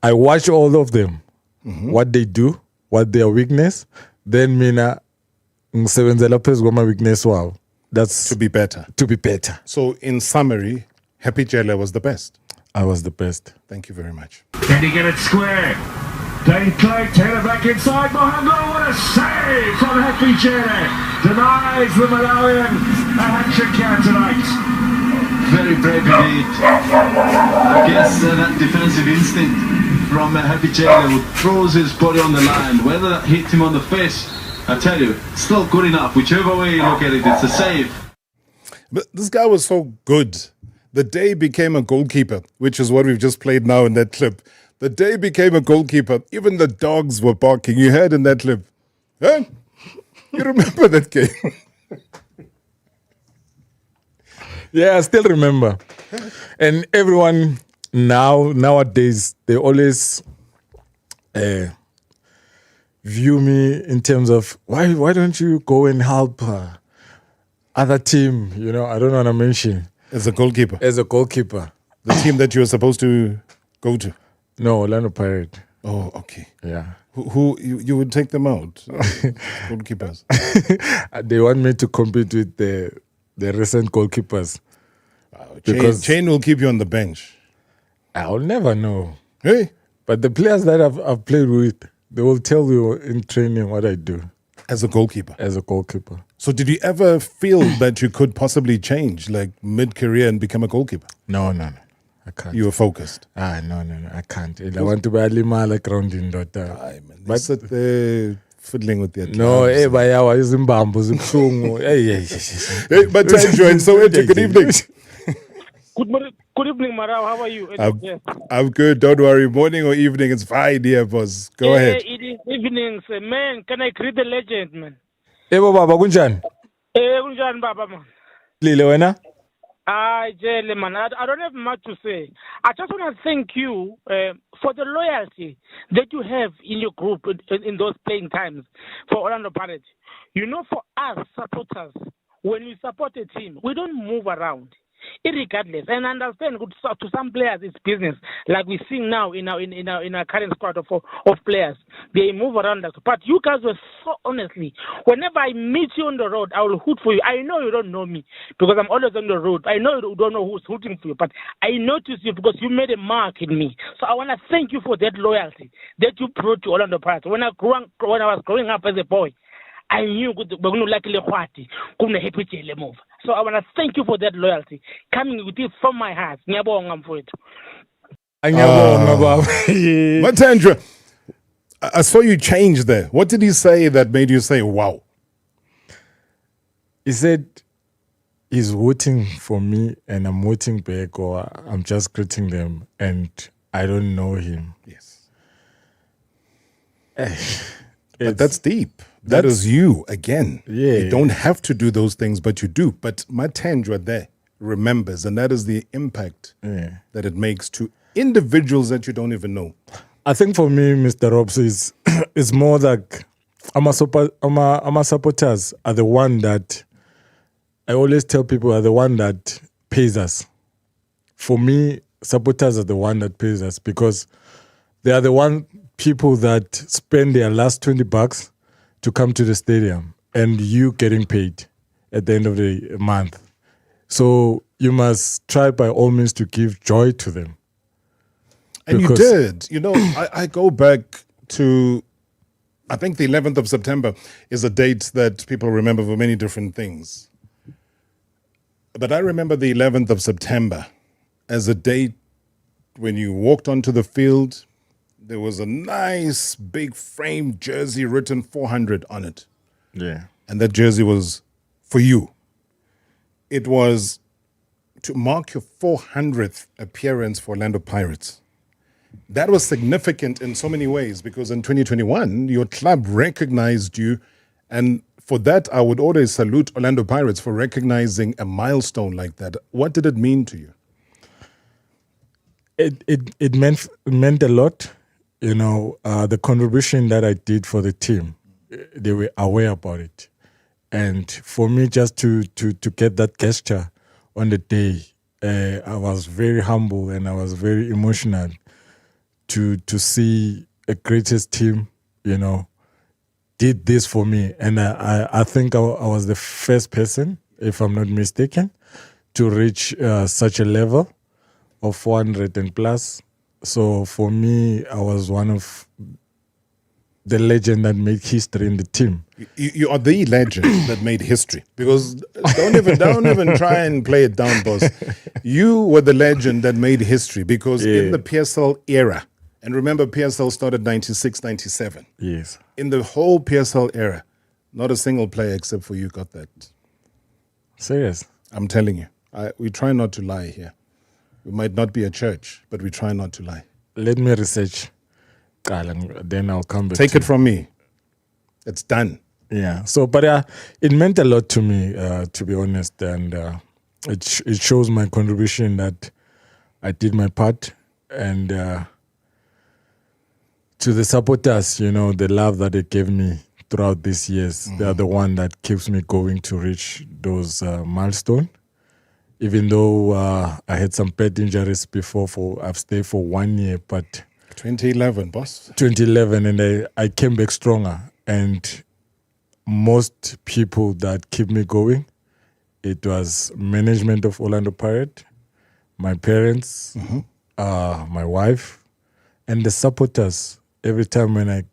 watch all of them, what they do, what their weakness. Then Mina, my weakness. Wow, that's to be better. To be better. So, in summary, Happy Jele was the best. I was the best. Thank you very much. Can he get it square? Dave Clegg, Taylor back inside. Mohammed, what a save from Happy Jele. Denies the Malawian a hat-trick here tonight. Very brave indeed. I guess that defensive instinct from Happy Jele who throws his body on the line. Whether that hit him on the face, I tell you, still good enough. Whichever way you look at it, it's a save. But this guy was so good. The day became a goalkeeper, which is what we've just played now in that clip. The day became a goalkeeper. Even the dogs were barking. You heard in that clip. Huh? You remember that game? Yeah, I still remember. And everyone nowadays, they always view me in terms of, why don't you go and help other team? You know, I don't want to mention. As a goalkeeper? As a goalkeeper. The team that you were supposed to go to? No, Orlando Pirates. Oh, okay. Yeah. Who you would take them out? Goalkeepers. They want me to compete with the recent goalkeepers. Because Chain will keep you on the bench. I'll never know. Hey. But the players that I've played with, they will tell you in training what I do. As a goalkeeper? As a goalkeeper. So did you ever feel that you could possibly change, like mid-career and become a goalkeeper? No. I can't. You were focused? No, I can't. I want to be a lima like grounding daughter. But sit there fiddling with their no, hey, but time join. So, good evening. Good evening, Marawa. How are you? I'm good. Don't worry. Morning or evening, it's fine here, boss. Go ahead. Edie, Evenings, man. Can I greet the legend, man? Ebo baba kunjani? Kunjani baba, man? Lile wena? Jele, man. I don't have much to say. I just want to thank you for the loyalty that you have in your group in those playing times for Orlando Pirates. You know, for us supporters, when we support a team, we don't move around. Irregardless, and understand to some players it's business, like we see now in our current squad of players. They move around us, but you guys were so honestly. Whenever I meet you on the road, I will hoot for you. I know you don't know me because I'm always on the road. I know you don't know who's hooting for you, but I notice you because you made a mark in me. So I want to thank you for that loyalty that you brought to Orlando Pirates. When I was growing up as a boy, I knew we're going to like Happy Jele move. So I want to thank you for that loyalty coming with it from my heart. Matandra, I saw you change there. What did he say that made you say, wow? He said he's voting for me and I'm voting back, or I'm just greeting them and I don't know him. Yes. But that's deep. That is you again. Yeah. You don't have to do those things, but you do. But Matandra there remembers, and that is the impact that it makes to individuals that you don't even know. I think for me, Mr. Robs, is more like our supporters are the one that I always tell people are the one that pays us. For me, supporters are the one that pays us because they are the one people that spend their last $20 to come to the stadium and you getting paid at the end of the month. So you must try by all means to give joy to them. And you did. You know, I go back to, I think the 11th of September is a date that people remember for many different things. But I remember the 11th of September as a date when you walked onto the field. There was a nice big framed jersey written 400 on it. Yeah. And that jersey was for you. It was to mark your 400th appearance for Orlando Pirates. That was significant in so many ways because in 2021, your club recognized you. And for that, I would always salute Orlando Pirates for recognizing a milestone like that. What did it mean to you? It meant a lot. You know, the contribution that I did for the team, they were aware about it. And for me, just to get that gesture on the day, I was very humble and I was very emotional to see a greatest team, you know, did this for me. And I think I was the first person, if I'm not mistaken, to reach such a level of 400 and plus. So for me, I was one of the legend that made history in the team. You are the legend that made history because don't even try and play it down, boss. You were the legend that made history because in the PSL era, and remember PSL started 96, 97. Yes. In the whole PSL era, not a single player except for you got that. Serious? I'm telling you. We try not to lie here. We might not be a church, but we try not to lie. Let me research, then I'll come back. Take it from me. It's done. Yeah. So, but it meant a lot to me, to be honest, and it shows my contribution that I did my part, and to the supporters, you know, the love that they gave me throughout these years, they are the one that keeps me going to reach those milestones. Even though I had some bad injuries before, I've stayed for 1 year, but 2011, boss. 2011, and I came back stronger. And most people that keep me going, it was management of Orlando Pirates, my parents, my wife, and the supporters. Every time when I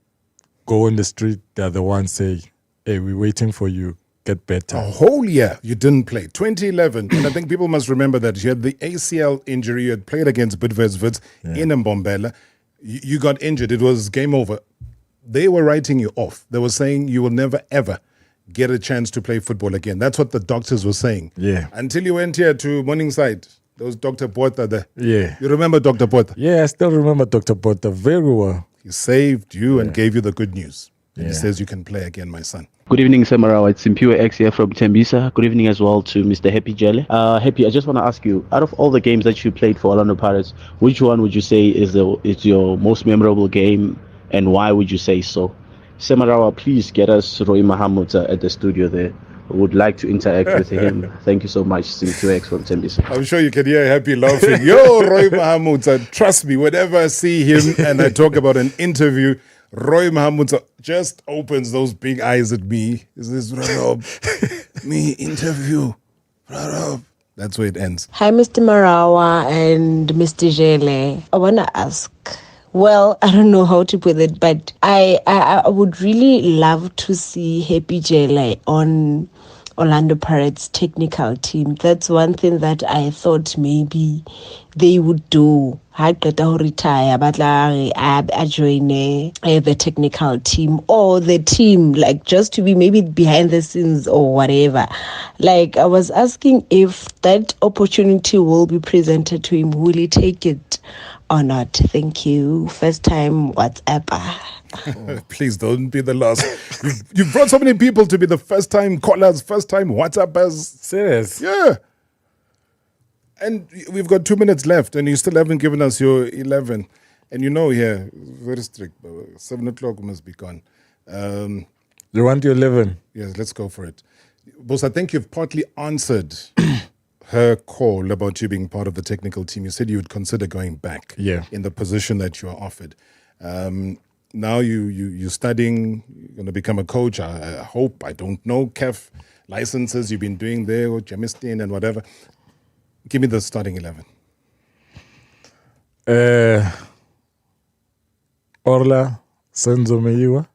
go on the street, they're the ones say, "Hey, we're waiting for you. Get better." A whole year you didn't play. 2011, and I think people must remember that you had the ACL injury. You had played against Bidvest in Mbombela. You got injured. It was game over. They were writing you off. They were saying you will never, ever get a chance to play football again. That's what the doctors were saying. Yeah. Until you went here to Morningside. There was Dr. Porter there. Yeah. You remember Dr. Porter? Yeah, I still remember Dr. Porter very well. He saved you and gave you the good news. And he says you can play again, my son. Good evening, Sir Marawa. It's Impure X here from Tembisa. Good evening as well to Mr. Happy Jele. Happy, I just want to ask you, out of all the games that you played for Orlando Pirates, which one would you say is your most memorable game, and why would you say so? Sir Marawa, please get us Roy Mahamud at the studio there. I would like to interact with him. Thank you so much, Impure X from Tembisa. I'm sure you can hear Happy laughing. Yo, Roy Mahamud, trust me, whenever I see him and I talk about an interview, Roy Mahamud just opens those big eyes at me. He says, Rob, me interview. Rob. That's where it ends. Hi, Mr. Marawa and Mr. Jele. I want to ask, well, I don't know how to put it, but I would really love to see Happy Jele on Orlando Pirates technical team. That's one thing that I thought maybe they would do. I retire, but I join the technical team or the team, like just to be maybe behind the scenes or whatever. Like I was asking if that opportunity will be presented to him, will he take it or not? Thank you. First time WhatsApp. Please don't be the last. You've brought so many people to be the first time callers, first time WhatsAppers. Serious? Yeah. And we've got 2 minutes left, and you still haven't given us your 11. And you know, here, very strict. 7 o'clock must be gone. You want your 11? Yes, let's go for it. Boss, I think you've partly answered her call about you being part of the technical team. You said you would consider going back in the position that you are offered. Now you're studying, you're going to become a coach. I hope, I don't know, CAF licenses you've been doing there, or Jamistin and whatever. Give me the starting 11. Orla Senzo Meyiwa,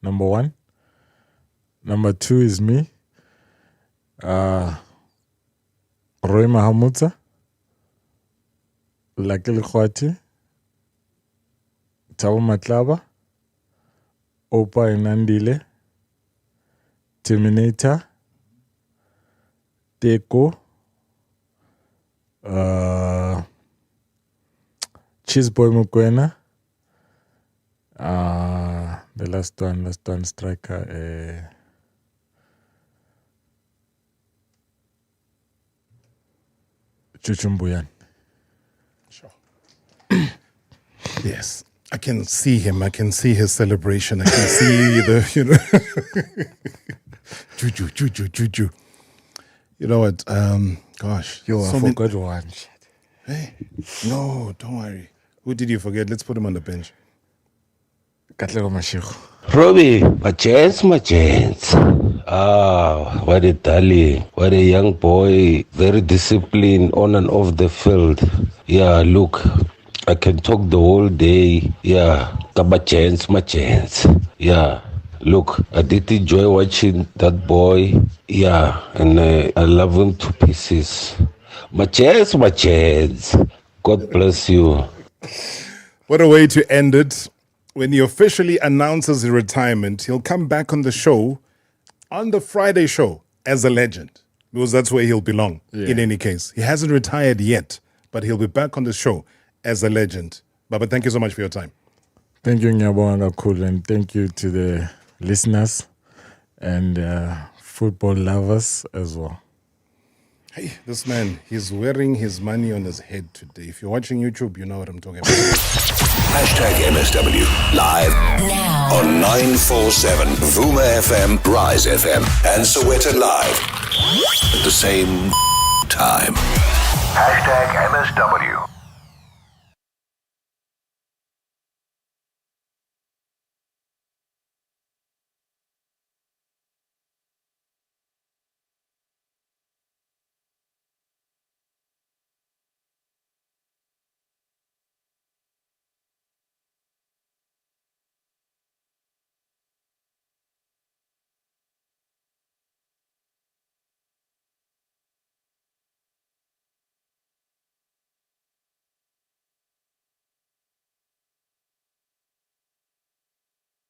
number 1. Number 2 is me. Roy Mahamudza, Lakil Khwati, Tabo Matlaba, Opa Inandile, Terminator, Teko, Cheese Boy Mukwena, the last one striker, Chuchumbuyan. Sure. Yes, I can see him. I can see his celebration. I can see Juju. You know what? Gosh. I forgot one. Hey, no, don't worry. Who did you forget? Let's put him on the bench. Katlego Mashiko. Robbie, my chance. What a darling. What a young boy. Very disciplined on and off the field. Yeah, look, I can talk the whole day. Yeah, got my chance. Yeah. Look, I did enjoy watching that boy. Yeah, and I love him to pieces. My chance. God bless you. What a way to end it. When he officially announces his retirement, he'll come back on the show, on the Friday show, as a legend. Because that's where he'll belong, in any case. He hasn't retired yet, but he'll be back on the show as a legend. Baba, thank you so much for your time. Thank you, Nyabonga Kul, and thank you to the listeners and football lovers as well. Hey, this man, he's wearing his money on his head today. If you're watching YouTube, you know what I'm talking about. #MSW live now on 947 Vuma FM, Rise FM, and Sowetan Live at the same time. #MSW.